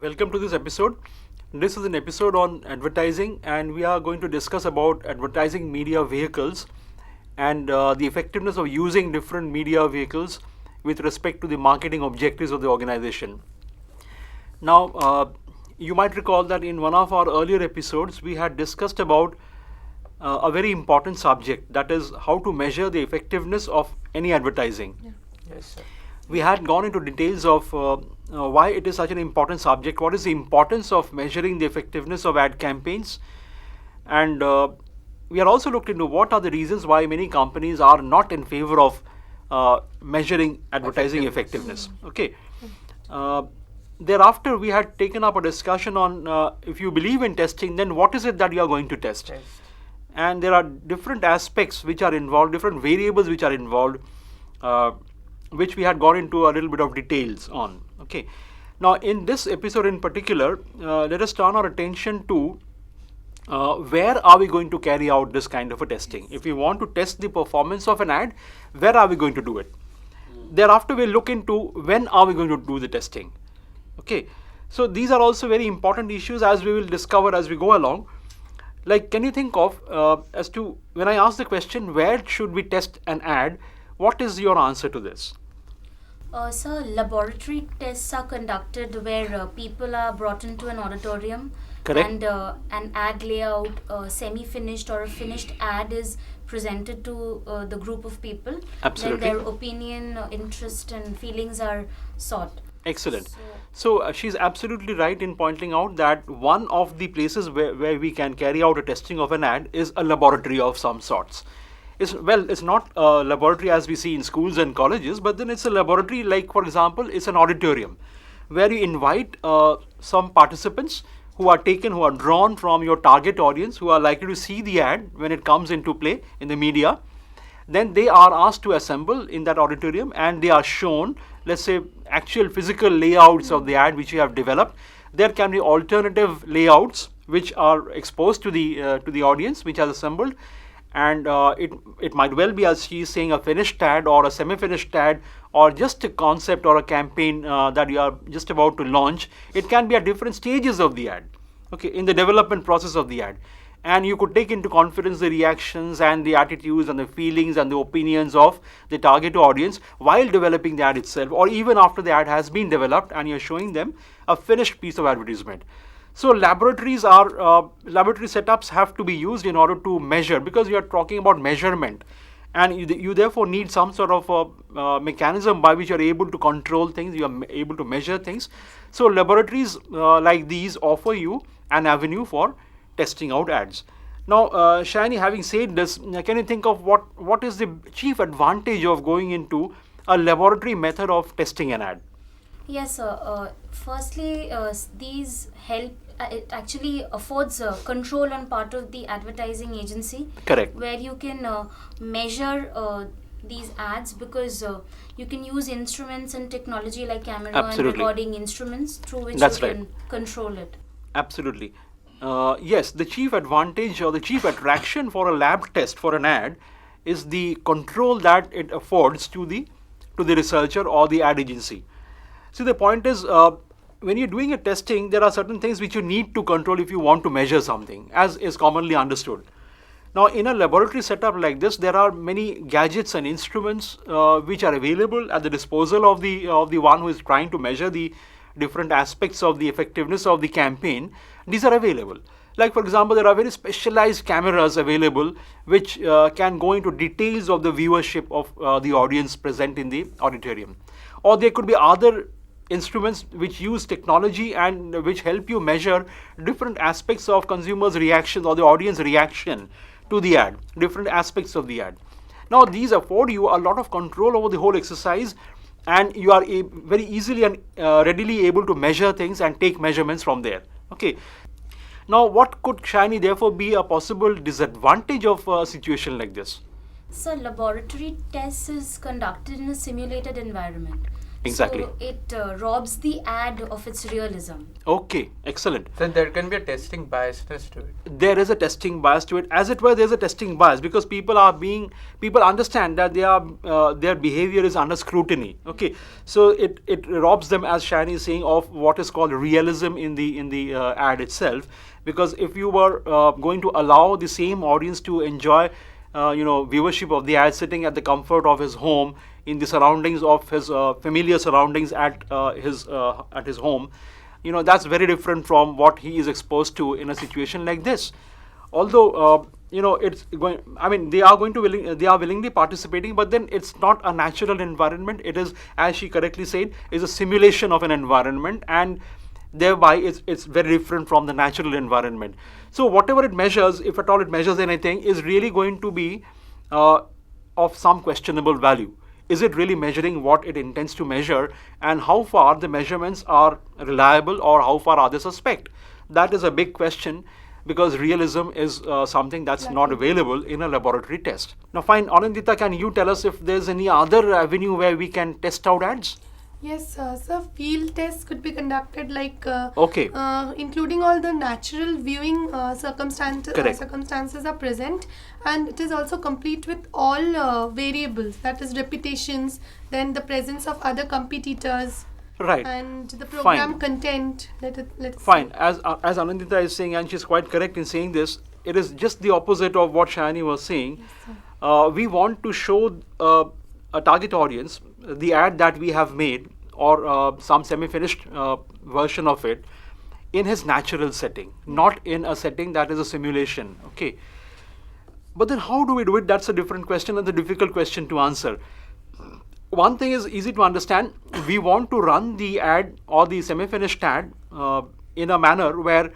Welcome to this episode. This is an episode on advertising, and we are going to discuss about advertising media vehicles and the effectiveness of using different media vehicles with respect to the marketing objectives of the organization. Now, you might recall that in one of our earlier episodes, we had discussed about a very important subject, that is how to measure the effectiveness of any advertising. Yes, sir. We had gone into details of why it is such an important subject, what is the importance of measuring the effectiveness of ad campaigns, and we are also looked into what are the reasons why many companies are not in favor of measuring advertising effectiveness. Okay. Thereafter, we had taken up a discussion on if you believe in testing, then what is it that you are going to test? Test. And there are different aspects which are involved, different variables which are involved, which we had gone into a little bit of details on. Okay. Now, in this episode in particular, let us turn our attention to where are we going to carry out this kind of a testing. If we want to test the performance of an ad, where are we going to do it? Thereafter, we'll look into when are we going to do the testing. Okay. So these are also very important issues, as we will discover as we go along. Like, can you think of as to when I ask the question, where should we test an ad? What is your answer to this? So laboratory tests are conducted where people are brought into an auditorium. Correct. And an ad layout, semi-finished or a finished ad is presented to the group of people. Absolutely. Then their opinion, interest and feelings are sought. Excellent. So she's absolutely right in pointing out that one of the places where we can carry out a testing of an ad is a laboratory of some sorts. It's not a laboratory as we see in schools and colleges, but then it's a laboratory like, for example, it's an auditorium where you invite some participants who are drawn from your target audience, who are likely to see the ad when it comes into play in the media. Then they are asked to assemble in that auditorium and they are shown, let's say, actual physical layouts of the ad which you have developed. There can be alternative layouts which are exposed to the audience which has assembled. And it might well be, as she is saying, a finished ad or a semi-finished ad or just a concept or a campaign that you are just about to launch. It can be at different stages of the ad, okay, in the development process of the ad. And you could take into consideration the reactions and the attitudes and the feelings and the opinions of the target audience while developing the ad itself, or even after the ad has been developed and you're showing them a finished piece of advertisement. So laboratory setups have to be used in order to measure, because you are talking about measurement, and you therefore need some sort of a mechanism by which you are able to control things, you are able to measure things. So laboratories like these offer you an avenue for testing out ads. Now, Shani, having said this, can you think of what is the chief advantage of going into a laboratory method of testing an ad? Yes, sir. Firstly, these help. It actually affords control on part of the advertising agency. Correct. Where you can measure these ads, because you can use instruments and technology like camera Absolutely. and recording instruments through which That's you right. can control it. Absolutely. Yes, the chief advantage or the chief attraction for a lab test for an ad is the control that it affords to the researcher or the ad agency. See, the point is, when you're doing a testing, there are certain things which you need to control if you want to measure something, as is commonly understood. Now, in a laboratory setup like this, there are many gadgets and instruments which are available at the disposal of the one who is trying to measure the different aspects of the effectiveness of the campaign. These are available. Like, for example, there are very specialized cameras available which can go into details of the viewership of the audience present in the auditorium. Or there could be other instruments which use technology and which help you measure different aspects of consumers' reaction or the audience reaction to the ad, different aspects of the ad. Now, these afford you a lot of control over the whole exercise, and you are very easily and readily able to measure things and take measurements from there. Okay. Now, what could, Shani, therefore be a possible disadvantage of a situation like this? So laboratory tests is conducted in a simulated environment. Exactly. So it robs the ad of its realism. Okay, excellent. So there can be a testing biasness to it. There is a testing bias to it. As it were, there's a testing bias because people understand that their behavior is under scrutiny. Okay, so it robs them, as Shani is saying, of what is called realism in the ad itself. Because if you were going to allow the same audience to enjoy viewership of the ad sitting at the comfort of his home, in the surroundings of his familiar surroundings at his home, that's very different from what he is exposed to in a situation like this. Although it's going, I mean, they are willingly participating, but then it's not a natural environment. It is, as she correctly said, is a simulation of an environment, and thereby it's very different from the natural environment. So whatever it measures, if at all it measures anything, is really going to be of some questionable value. Is it really measuring what it intends to measure, and how far the measurements are reliable, or how far are they suspect? That is a big question, because realism is something that's not available in a laboratory test. Now fine, Anandita, can you tell us if there's any other avenue where we can test out ads? Yes, so field tests could be conducted Okay. Including all the natural viewing Correct. circumstances are present, and it is also complete with all variables, that is repetitions, then the presence of other competitors, Right. and the program Fine. content. Let's Fine. As Anandita is saying, and she's quite correct in saying this, it is just the opposite of what Shani was saying. We want to show a target audience the ad that we have made, or some semi-finished version of it, in his natural setting, not in a setting that is a simulation. Okay. But then how do we do it? That's a different question, and the difficult question to answer. One thing is easy to understand. We want to run the ad or the semi-finished ad in a manner where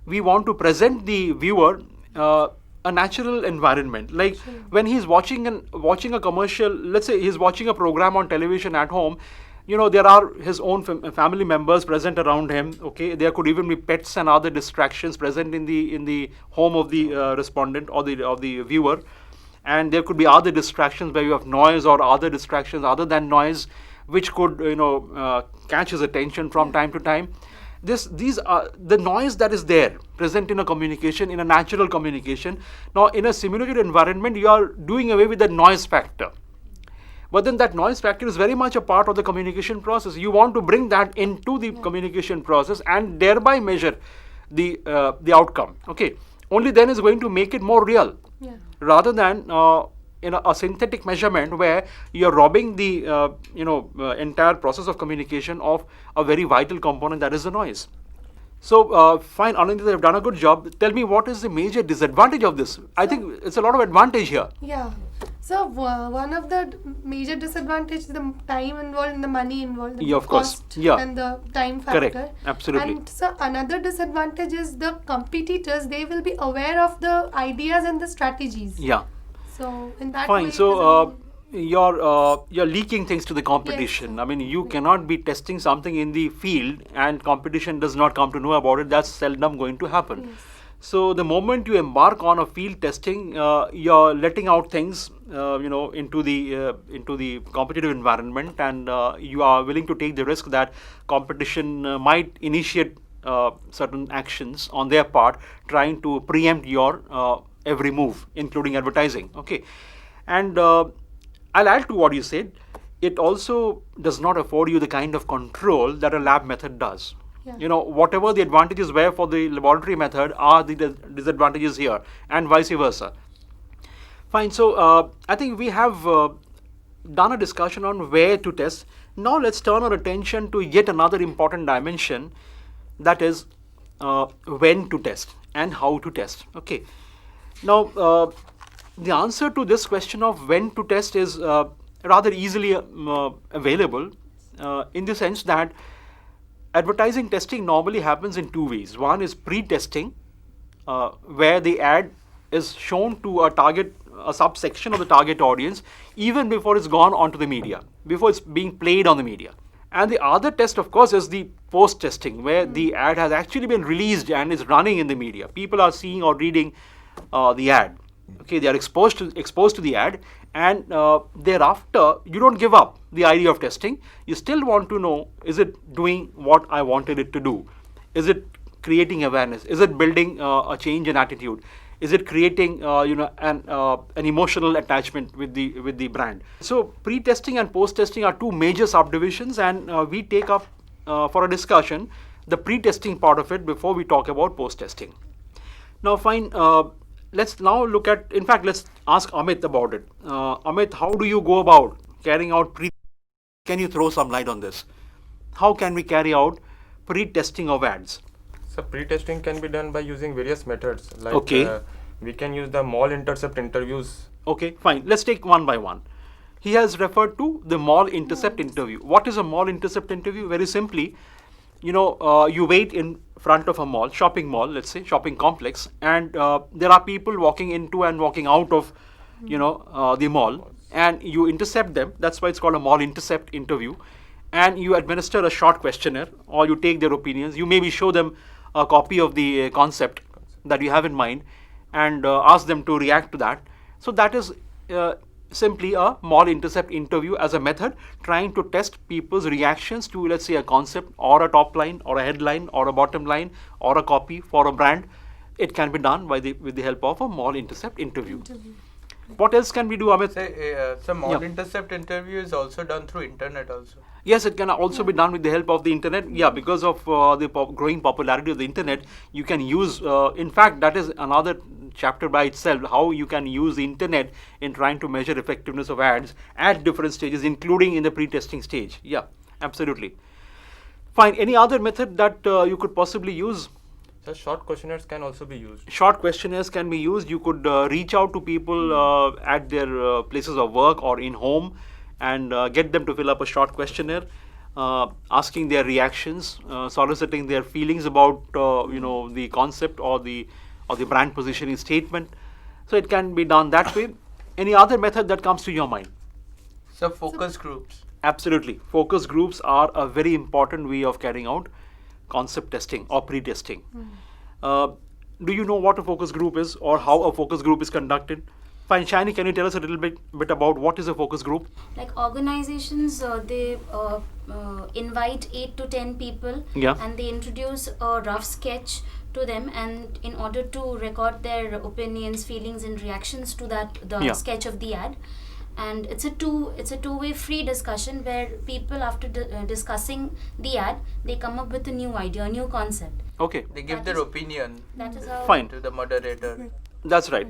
we want to present the viewer a natural environment. Like when he's watching a commercial, let's say he's watching a program on television at home, there are his own family members present around him. Okay, there could even be pets and other distractions present in the home of the respondent or the viewer. And there could be other distractions where you have noise or other distractions other than noise, which could catch his attention from time to time. These are the noise that is there present in a communication, in a natural communication. Now in a simulated environment, you are doing away with the noise factor. But then that noise factor is very much a part of the communication process. You want to bring that into the communication process and thereby measure the outcome. Okay, only then is going to make it more real. Yeah. Rather than in a synthetic measurement where you're robbing the entire process of communication of a very vital component, that is the noise. So fine, Anandita, you've done a good job. Tell me, what is the major disadvantage of this? I think it's a lot of advantage here. Yeah. So one of the major disadvantages is the time involved and the money involved, the Yeah, of course. cost Yeah. and the time factor. Correct. Absolutely. And so another disadvantage is the competitors, they will be aware of the ideas and the strategies. Yeah. So in that Fine. way, So you're leaking things to the competition. Yes. I mean, you cannot be testing something in the field and competition does not come to know about it. That's seldom going to happen. Yes. So the moment you embark on a field testing, you're letting out things, into the competitive environment, and you are willing to take the risk that competition might initiate certain actions on their part, trying to preempt your every move, including advertising. Okay, and I'll add to what you said. It also does not afford you the kind of control that a lab method does. Yeah. Whatever the advantages were for the laboratory method are the disadvantages here, and vice versa. Fine. So I think we have done a discussion on where to test. Now let's turn our attention to yet another important dimension, that is when to test and how to test. Okay. Now the answer to this question of when to test is rather easily available in the sense that advertising testing normally happens in two ways. One is pre-testing, where the ad is shown to a subsection of the target audience, even before it's gone onto the media, before it's being played on the media. And the other test, of course, is the post-testing, where the ad has actually been released and is running in the media. People are seeing or reading the ad. Okay, they are exposed to the ad, and thereafter you don't give up the idea of testing. You still want to know, is it doing what I wanted it to do? Is it creating awareness? Is it building a change in attitude? Is it creating an emotional attachment with the brand? So pre-testing and post-testing are two major subdivisions, and we take up for a discussion the pre-testing part of it before we talk about post-testing. Now, fine. Let's now look at. In fact, let's ask Amit about it. Amit, how do you go about carrying out pre? Can you throw some light on this? How can we carry out pre-testing of ads? So pre-testing can be done by using various methods. Like Okay. We can use the mall intercept interviews. Okay, fine. Let's take one by one. He has referred to the mall intercept interview. What is a mall intercept interview? Very simply, you wait in front of a mall, shopping mall, let's say, shopping complex, and there are people walking into and walking out of, the mall, and you intercept them. That's why it's called a mall intercept interview. And you administer a short questionnaire, or you take their opinions. You maybe show them a copy of the concept that you have in mind, and ask them to react to that. So that is simply a mall intercept interview as a method, trying to test people's reactions to, let's say, a concept or a top line or a headline or a bottom line or a copy for a brand. It can be done with the help of a mall intercept interview. What else can we do, Amit? So mall intercept interview is also done through internet also. Yes, it can also be done with the help of the internet. Yeah, because of the growing popularity of the internet, you can use, in fact, that is another chapter by itself, how you can use the internet in trying to measure effectiveness of ads at different stages, including in the pre-testing stage. Yeah, absolutely. Fine. Any other method that you could possibly use? So short questionnaires can also be used. Short questionnaires can be used. You could reach out to people at their places of work or in home, and get them to fill up a short questionnaire, asking their reactions, soliciting their feelings about the concept or the brand positioning statement. So it can be done that way. Any other method that comes to your mind? So focus groups. Absolutely. Focus groups are a very important way of carrying out concept testing or pre-testing. Do you know what a focus group is, or how a focus group is conducted? Fine, Shani, can you tell us a little bit about what is a focus group? Like organizations, they invite 8 to 10 people, Yeah. and they introduce a rough sketch to them, and in order to record their opinions, feelings, and reactions to the Yeah. sketch of the ad. And it's a two-way free discussion where people, after discussing the ad, they come up with a new idea, a new concept. Okay, They give That their is- opinion That is how. fine. to the moderator. That's right.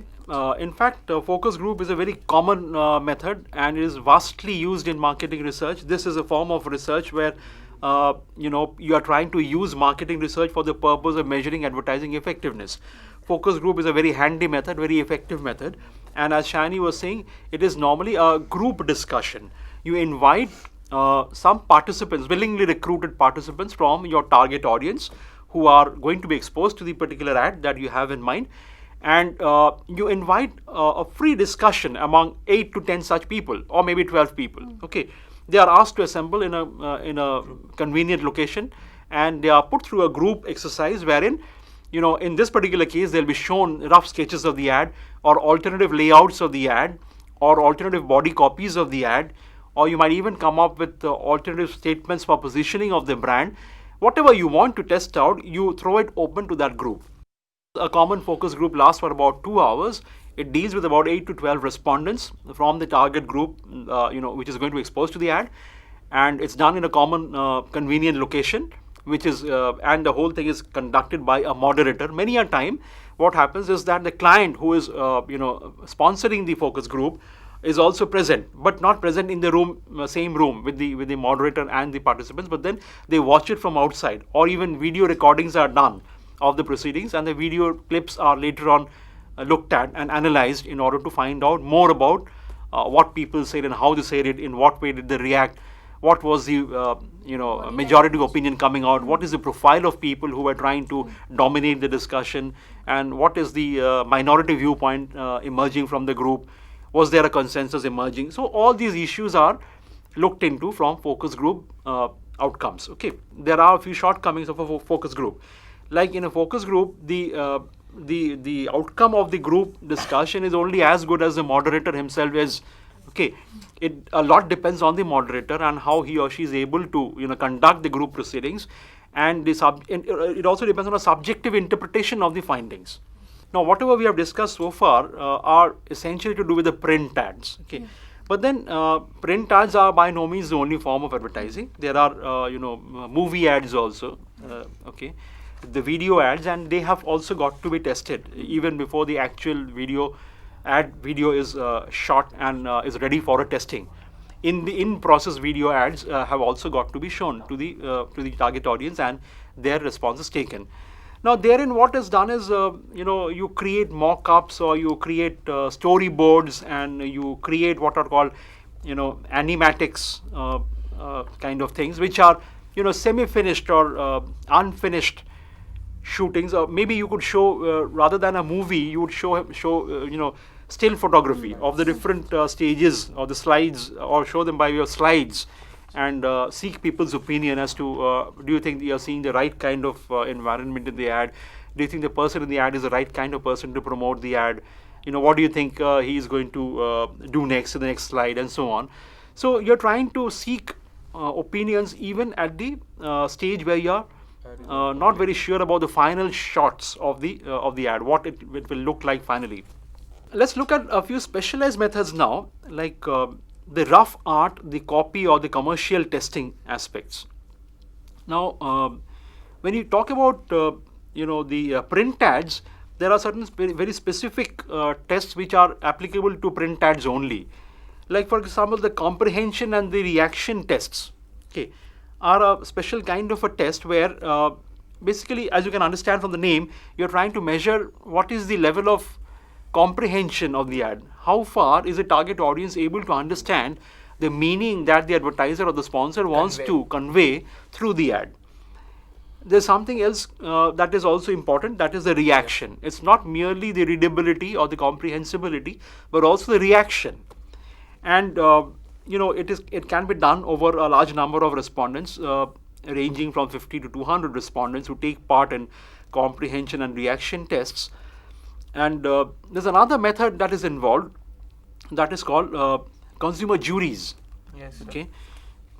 In fact, focus group is a very common method, and it is vastly used in marketing research. This is a form of research where you are trying to use marketing research for the purpose of measuring advertising effectiveness. Focus group is a very handy method, very effective method, and as Shani was saying, it is normally a group discussion. You invite some participants, willingly recruited participants from your target audience, who are going to be exposed to the particular ad that you have in mind, and you invite a free discussion among 8 to 10 such people, or maybe 12 people. Okay, they are asked to assemble in a convenient location, and they are put through a group exercise wherein, in this particular case, they'll be shown rough sketches of the ad, or alternative layouts of the ad, or alternative body copies of the ad, or you might even come up with alternative statements for positioning of the brand. Whatever you want to test out, you throw it open to that group. A common focus group lasts for about 2 hours. It deals with about 8 to 12 respondents from the target group, which is going to be exposed to the ad, and it's done in a common, convenient location, which is, and the whole thing is conducted by a moderator. Many a time, what happens is that the client who is, sponsoring the focus group is also present, but not present in the room, same room with the moderator and the participants, but then they watch it from outside, or even video recordings are done of the proceedings, and the video clips are later on looked at and analyzed in order to find out more about what people said and how they said it, in what way did they react, what was the majority opinion coming out, what is the profile of people who were trying to dominate the discussion, and what is the minority viewpoint emerging from the group. Was there a consensus emerging? So all these issues are looked into from focus group outcomes. Okay, there are a few shortcomings of a focus group. Like in a focus group, the the outcome of the group discussion is only as good as the moderator himself is. Okay, it a lot depends on the moderator and how he or she is able to conduct the group proceedings, and it also depends on a subjective interpretation of the findings. Now, whatever we have discussed so far are essentially to do with the print ads. Okay. But then print ads are by no means the only form of advertising. There are movie ads also, okay, the video ads, and they have also got to be tested even before the actual video is shot and is ready for a testing. In process video ads have also got to be shown to the target audience and their responses taken. Now, therein what is done is, you create mock-ups or you create storyboards, and you create what are called, animatics kind of things, which are, semi-finished or unfinished shootings. Or maybe you could show, rather than a movie, you would show still photography of the different stages or the slides, or show them by your slides, and seek people's opinion as to do you think you're seeing the right kind of environment in the ad? Do you think the person in the ad is the right kind of person to promote the ad? What do you think he is going to do next in the next slide, and so on. So you're trying to seek opinions even at the stage where you're not very sure about the final shots of the ad, what it will look like finally. Let's look at a few specialized methods now, like the rough art, the copy, or the commercial testing aspects. Now, when you talk about the print ads, there are certain very specific tests which are applicable to print ads only. Like, for example, the comprehension and the reaction tests, okay, are a special kind of a test where basically, as you can understand from the name, you're trying to measure what is the level of comprehension of the ad. How far is the target audience able to understand the meaning that the advertiser or the sponsor wants to convey through the ad? There's something else that is also important, that is the reaction. It's not merely the readability or the comprehensibility, but also the reaction. And it can be done over a large number of respondents, ranging from 50 to 200 respondents who take part in comprehension and reaction tests. And there's another method that is involved, that is called consumer juries. Yes, sir. Okay,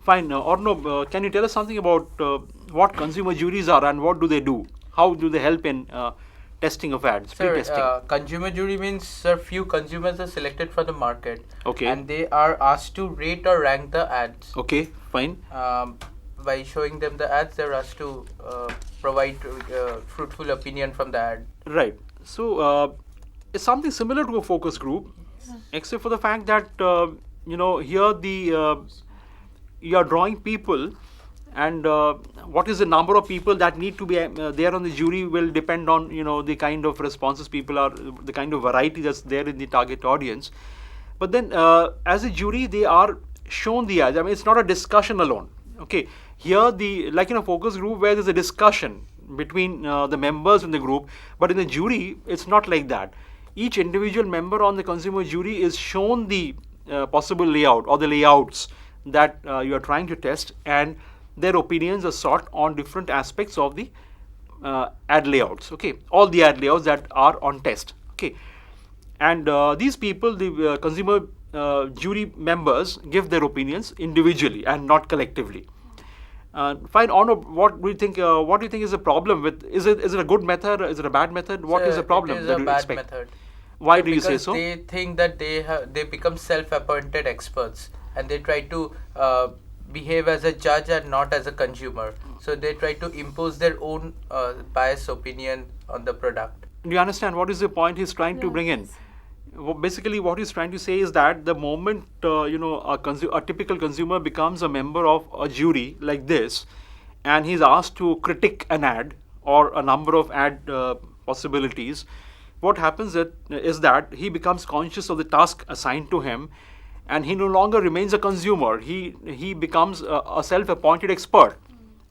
fine. Arnob, can you tell us something about what consumer juries are and what do they do? How do they help in testing of ads, pre-testing? Consumer jury means few consumers are selected from the market. Okay. And they are asked to rate or rank the ads. Okay, fine. By showing them the ads, they're asked to provide fruitful opinion from the ad. Right. So it's something similar to a focus group, except for the fact that here you are drawing people, and what is the number of people that need to be there on the jury will depend on the kind of responses people are, the kind of variety that's there in the target audience. But then as a jury, they are shown the ads. I mean, it's not a discussion alone. Okay, here like in a focus group where there's a discussion between the members in the group, but in the jury it's not like that. Each individual member on the consumer jury is shown the possible layout or the layouts that you are trying to test, and their opinions are sought on different aspects of the ad layouts. Okay, all the ad layouts that are on test. Okay, and these people, the consumer jury members, give their opinions individually and not collectively. Fine, Arnob, what do you think? What do you think is the problem with? Is it a good method? Is it a bad method? What is the problem It is that a you bad expect? method. Why do you say Because so? they think that they become self-appointed experts, and they try to behave as a judge and not as a consumer. So they try to impose their own biased opinion on the product. Do you understand what is the point he's trying to bring in? Basically, what he's trying to say is that the moment a typical consumer becomes a member of a jury like this, and he's asked to critique an ad or a number of ad possibilities, what happens is that he becomes conscious of the task assigned to him, and he no longer remains a consumer. He becomes a self-appointed expert.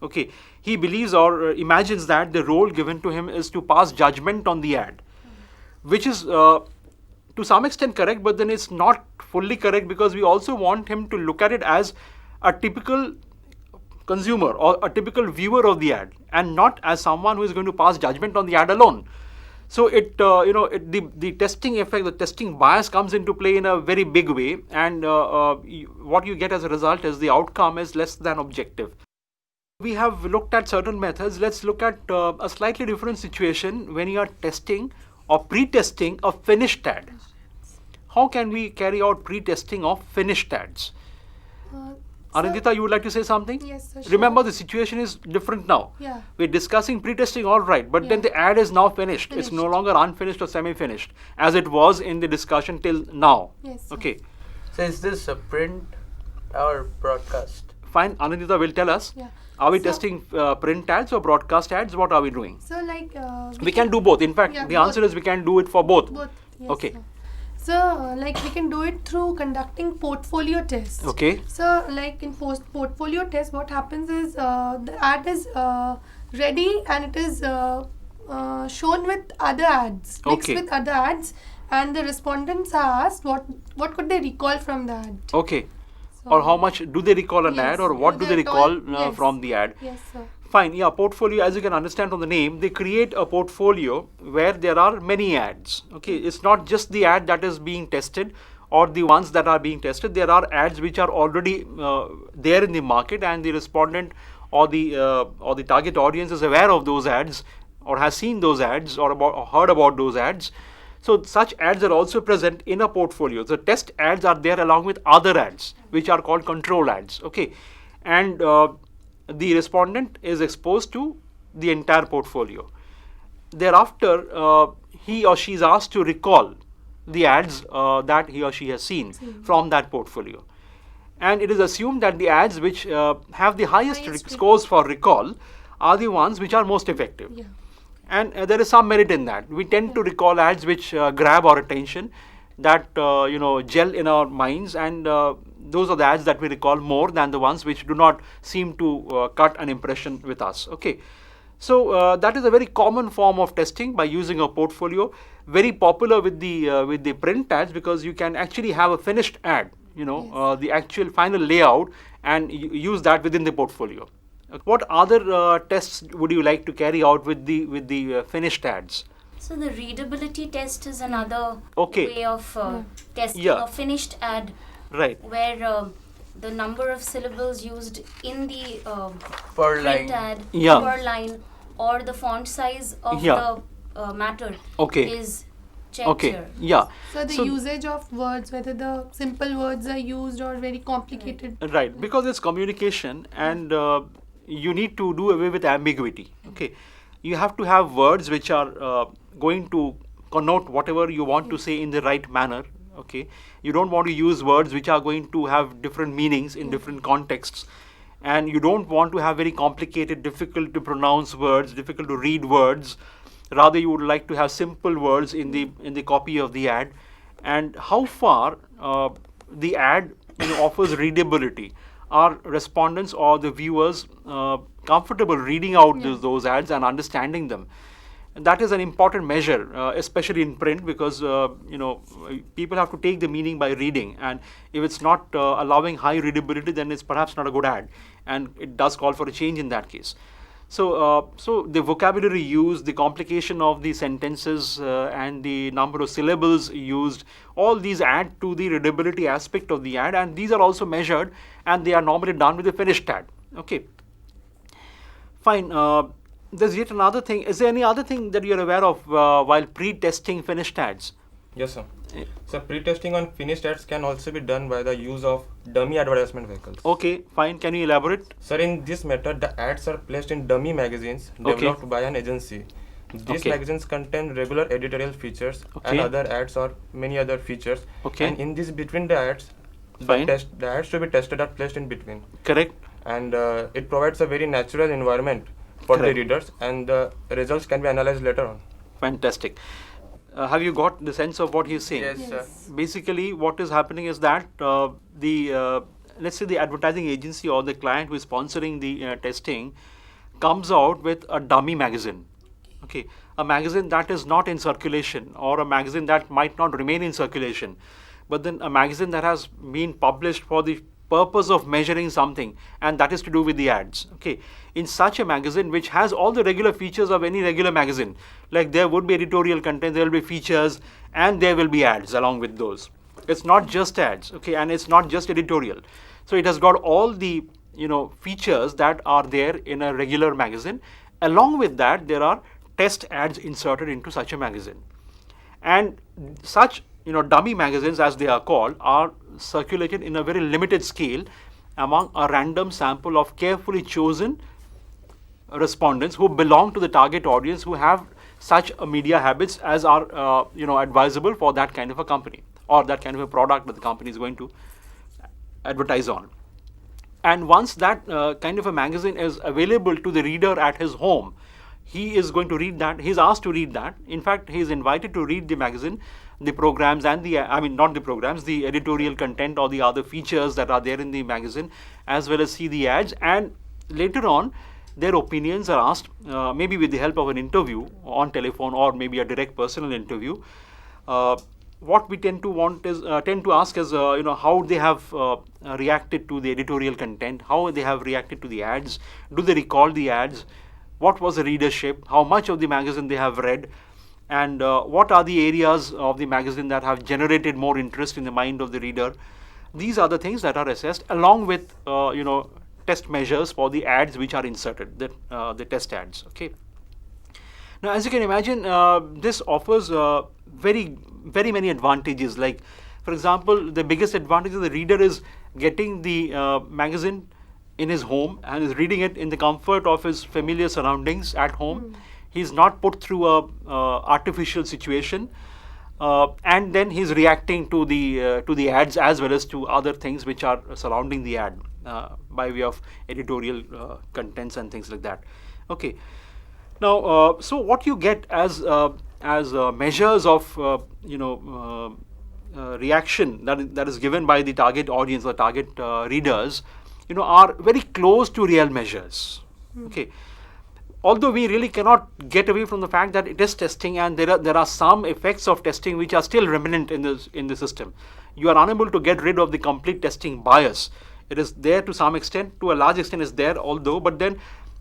Okay, he believes or imagines that the role given to him is to pass judgment on the ad, which is to some extent correct, but then it's not fully correct, because we also want him to look at it as a typical consumer or a typical viewer of the ad, and not as someone who is going to pass judgment on the ad alone. So the testing effect, the testing bias comes into play in a very big way, and what you get as a result is the outcome is less than objective. We have looked at certain methods. Let's look at a slightly different situation when you are testing or pre-testing a finished ad. How can we carry out pre-testing of finished ads? Anindita, you would like to say something? Yes, sir, sure. Remember, the situation is different now. Yeah. We're discussing pre-testing, all right, but then Yeah. the ad is now finished. It's no Finished. longer unfinished or semi-finished, as it was in the discussion till now. Yes, sir. Okay, So is this a print or broadcast? fine. Anindita will tell us. Yeah. Are we So- testing print ads or broadcast ads? What are we doing? So like We can do both. In fact, Yeah, the answer both. is we can do it for both. both. Yes, Okay. sir. So like we can do it through conducting portfolio tests. Okay. So like in portfolio test, what happens is the ad is ready and it is shown with other ads, mixed Okay. with other ads, and the respondents are asked what could they recall from the ad. Okay. So- Or how much do they recall an Yes, ad, or what do they recall- recall yes. from the ad? Yes, sir. Fine, yeah, portfolio, as you can understand from the name, they create a portfolio where there are many ads. Okay, it's not just the ad that is being tested or the ones that are being tested. There are ads which are already there in the market, and the respondent or the target audience is aware of those ads or has seen those ads or heard about those ads. So such ads are also present in a portfolio. The test ads are there along with other ads, which are called control ads. Okay, and the respondent is exposed to the entire portfolio. Thereafter, he or she is asked to recall the ads that he or she has seen from that portfolio. And it is assumed that the ads which have the highest Highest scores for recall are the ones which are most effective. Yeah. And there is some merit in that. We tend to recall ads which grab our attention, that gel in our minds, and those are the ads that we recall more than the ones which do not seem to cut an impression with us. Okay, so that is a very common form of testing by using a portfolio. Very popular with the print ads, because you can actually have a finished ad, the actual final layout, and use that within the portfolio. What other tests would you like to carry out with the finished ads? So the readability test is another Okay. way of testing Yeah. a finished ad, Right. where the number of syllables used in the Per print line. ad Yeah. per line, or the font size of Yeah. the matter Okay. is checked Okay. here. Yeah. So the usage of words, whether the simple words are used or very complicated. Right, because it's communication, and you need to do away with ambiguity. Okay, you have to have words which are going to connote whatever you want to say in the right manner. Okay, you don't want to use words which are going to have different meanings in different contexts, and you don't want to have very complicated, difficult to pronounce words, difficult to read words. Rather, you would like to have simple words in the copy of the ad. And how far the ad offers readability? Are respondents or the viewers comfortable reading out those ads and understanding them? And that is an important measure, especially in print, because people have to take the meaning by reading, and if it's not allowing high readability, then it's perhaps not a good ad, and it does call for a change in that case. So the vocabulary used, the complication of the sentences, and the number of syllables used, all these add to the readability aspect of the ad, and these are also measured, and they are normally done with the finished ad. Okay, fine. There's yet another thing. Is there any other thing that you're aware of while pre-testing finished ads? Yes, sir. So pre-testing on finished ads can also be done by the use of dummy advertisement vehicles. Okay, fine. Can you elaborate? Sir, in this method, the ads are placed in dummy magazines Okay. developed by an agency. These Okay. magazines contain regular editorial features Okay. and other ads or many other features. Okay. And in this between the ads, Fine. the ads to be tested are placed in between. Correct. And it provides a very natural environment for Correct. the readers, and the results can be analyzed later on. Fantastic. Have you got the sense of what he's saying? Yes, Yes. sir. Basically, what is happening is that let's say the advertising agency or the client who is sponsoring the testing comes out with a dummy magazine. Okay, a magazine that is not in circulation, or a magazine that might not remain in circulation, but then a magazine that has been published for the purpose of measuring something, and that is to do with the ads. Okay, in such a magazine which has all the regular features of any regular magazine, like there would be editorial content, there will be features, and there will be ads along with those. It's not just ads, okay, and it's not just editorial. So it has got all the features that are there in a regular magazine. Along with that, there are test ads inserted into such a magazine, and such dummy magazines, as they are called, are circulated in a very limited scale among a random sample of carefully chosen respondents who belong to the target audience, who have such media habits as are advisable for that kind of a company or that kind of a product that the company is going to advertise on. And once that kind of a magazine is available to the reader at his home, he is going to read that. He's asked to read that. In fact, he is invited to read the magazine, the programs, and not the programs, the editorial content or the other features that are there in the magazine, as well as see the ads. And later on, their opinions are asked, maybe with the help of an interview on telephone or maybe a direct personal interview. What we tend to ask is, how they have reacted to the editorial content, how they have reacted to the ads, do they recall the ads, what was the readership, how much of the magazine they have read, and what are the areas of the magazine that have generated more interest in the mind of the reader. These are the things that are assessed, along with test measures for the ads which are inserted, the test ads. Okay. Now, as you can imagine, this offers very many advantages. Like, for example, the biggest advantage of the reader is getting the magazine in his home and is reading it in the comfort of his familiar surroundings at home. He's not put through a artificial situation, and then he's reacting to the ads as well as to other things which are surrounding the ad by way of editorial contents and things like that. Okay. Now, so what you get as measures of reaction that is given by the target audience or target readers, are very close to real measures. Okay. Although we really cannot get away from the fact that it is testing, and there are some effects of testing which are still remnant in the system. You are unable to get rid of the complete testing bias. It is there to some extent, to a large extent is there, although, but then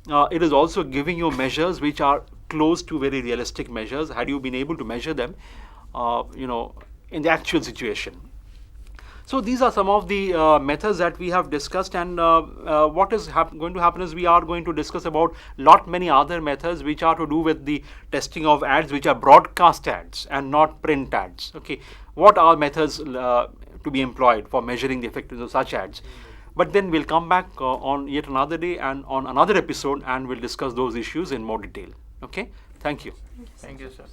it is also giving you measures which are close to very realistic measures, had you been able to measure them in the actual situation. So these are some of the methods that we have discussed, and what is going to happen is we are going to discuss about many other methods which are to do with the testing of ads which are broadcast ads and not print ads. Okay, what are methods to be employed for measuring the effectiveness of such ads? But then we'll come back on yet another day and on another episode, and we'll discuss those issues in more detail. Okay, thank you. Thank you, sir.